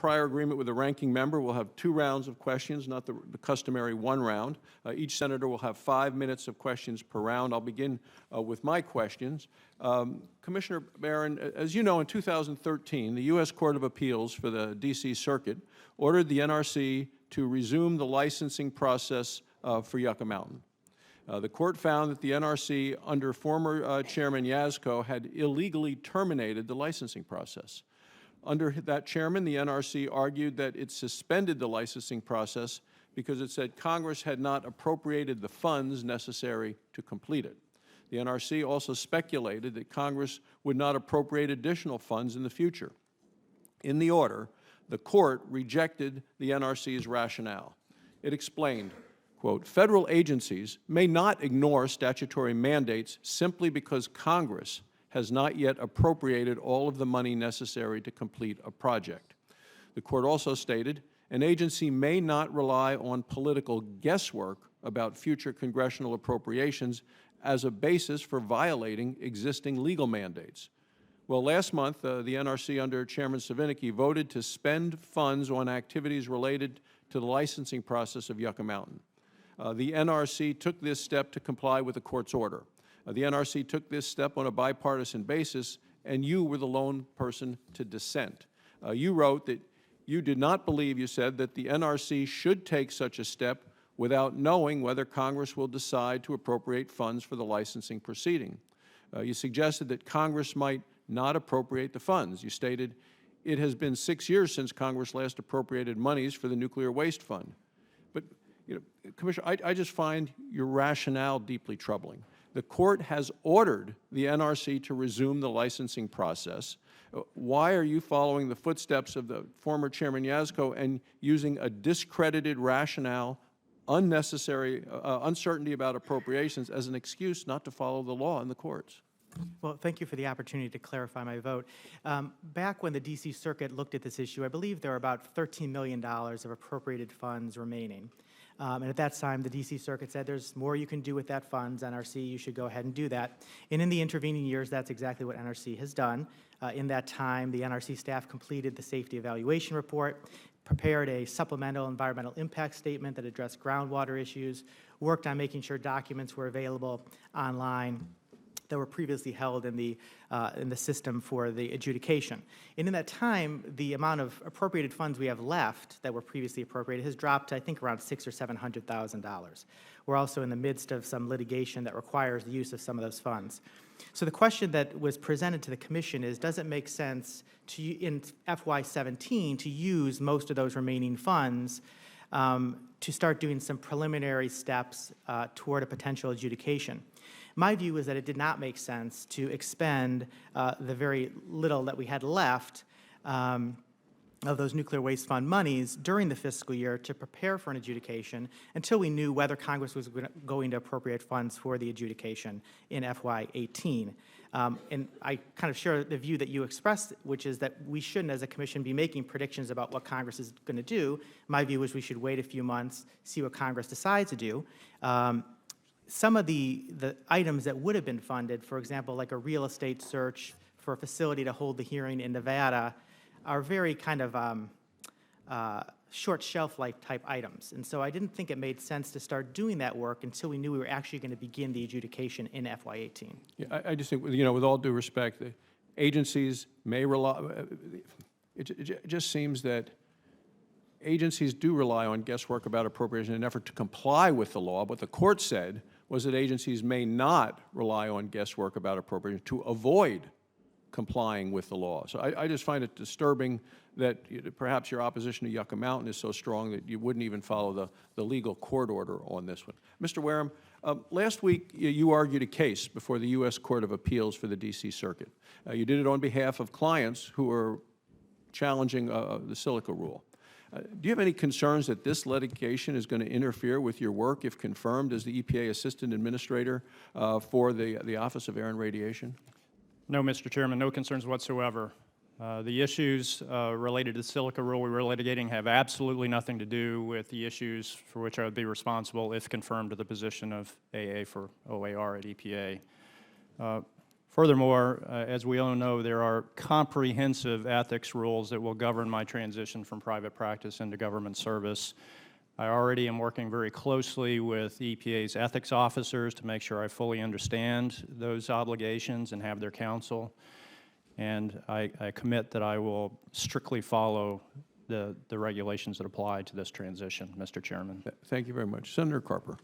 prior agreement with the ranking member, we'll have 2 rounds of questions, not the customary 1 round. Each senator will have 5 minutes of questions per round. I'll begin with my questions. Commissioner Baran, as you know, in 2013, the U.S. Court of Appeals for the D.C. Circuit ordered the NRC to resume the licensing process for Yucca Mountain. The court found that the NRC, under former Chairman Yazko, had illegally terminated the licensing process. Under that chairman, the NRC argued that it suspended the licensing process because it said Congress had not appropriated the funds necessary to complete it. The NRC also speculated that Congress would not appropriate additional funds in the future. In the order, the court rejected the NRC's rationale. It explained, quote, "Federal agencies may not ignore statutory mandates simply because Congress has not yet appropriated all of the money necessary to complete a project." The court also stated, "An agency may not rely on political guesswork about future congressional appropriations as a basis for violating existing legal mandates." Well, last month, the NRC under Chairman Savinicki voted to spend funds on activities related to the licensing process of Yucca Mountain. The NRC took this step to comply with the court's order. The NRC took this step on a bipartisan basis, and you were the lone person to dissent. You wrote that you did not believe, you said, that the NRC should take such a step without knowing whether Congress will decide to appropriate funds for the licensing proceeding. You suggested that Congress might not appropriate the funds. You stated, "It has been 6 years since Congress last appropriated monies for the Nuclear Waste Fund." But, you know, Commissioner, I just find your rationale deeply troubling. The court has ordered the NRC to resume the licensing process. Why are you following the footsteps of the former Chairman Yazko and using a discredited rationale, unnecessary uncertainty about appropriations as an excuse not to follow the law in the courts? Well, thank you for the opportunity to clarify my vote. Back when the D.C. Circuit looked at this issue, I believe there were about $13 million of appropriated funds remaining. And at that time, the D.C. Circuit said there's more you can do with that funds, NRC, you should go ahead and do that. And in the intervening years, that's exactly what NRC has done. In that time, the NRC staff completed the safety evaluation report, prepared a supplemental environmental impact statement that addressed groundwater issues, worked on making sure documents were available online that were previously held in the system for the adjudication. And in that time, the amount of appropriated funds we have left that were previously appropriated has dropped to, I think, around $600,000 or $700,000. We're also in the midst of some litigation that requires the use of some of those funds. So the question that was presented to the Commission is, does it make sense to, in FY17 to use most of those remaining funds to start doing some preliminary steps toward a potential adjudication? My view is that it did not make sense to expend the very little that we had left of those nuclear waste fund monies during the fiscal year to prepare for an adjudication until we knew whether Congress was going to appropriate funds for the adjudication in FY18. And I kind of share the view that you expressed, which is that we shouldn't, as a Commission, be making predictions about what Congress is going to do. My view is we should wait a few months, see what Congress decides to do. Some of the items that would have been funded, for example, like a real estate search for a facility to hold the hearing in Nevada, are very kind of short shelf life type items. And so I didn't think it made sense to start doing that work until we knew we were actually going to begin the adjudication in FY18. Yeah, I just think, you know, with all due respect, the agencies may rely, it just seems that agencies do rely on guesswork about appropriation in an effort to comply with the law. What the court said was that agencies may not rely on guesswork about appropriation to avoid complying with the law. So I just find it disturbing that perhaps your opposition to Yucca Mountain is so strong that you wouldn't even follow the legal court order on this one. Mr. Wareham, last week you argued a case before the U.S. Court of Appeals for the D.C. Circuit. You did it on behalf of clients who were challenging the silica rule. Do you have any concerns that this litigation is going to interfere with your work if confirmed as the EPA Assistant Administrator for the Office of Air and Radiation? No, Mr. Chairman, no concerns whatsoever. The issues related to the silica rule we were litigating have absolutely nothing to do with the issues for which I would be responsible if confirmed to the position of AA for OAR at EPA. Furthermore, as we all know, there are comprehensive ethics rules that will govern my transition from private practice into government service. I already am working very closely with EPA's ethics officers to make sure I fully understand those obligations and have their counsel. And I commit that I will strictly follow the regulations that apply to this transition, Mr. Chairman. Thank you very much. Senator Carper.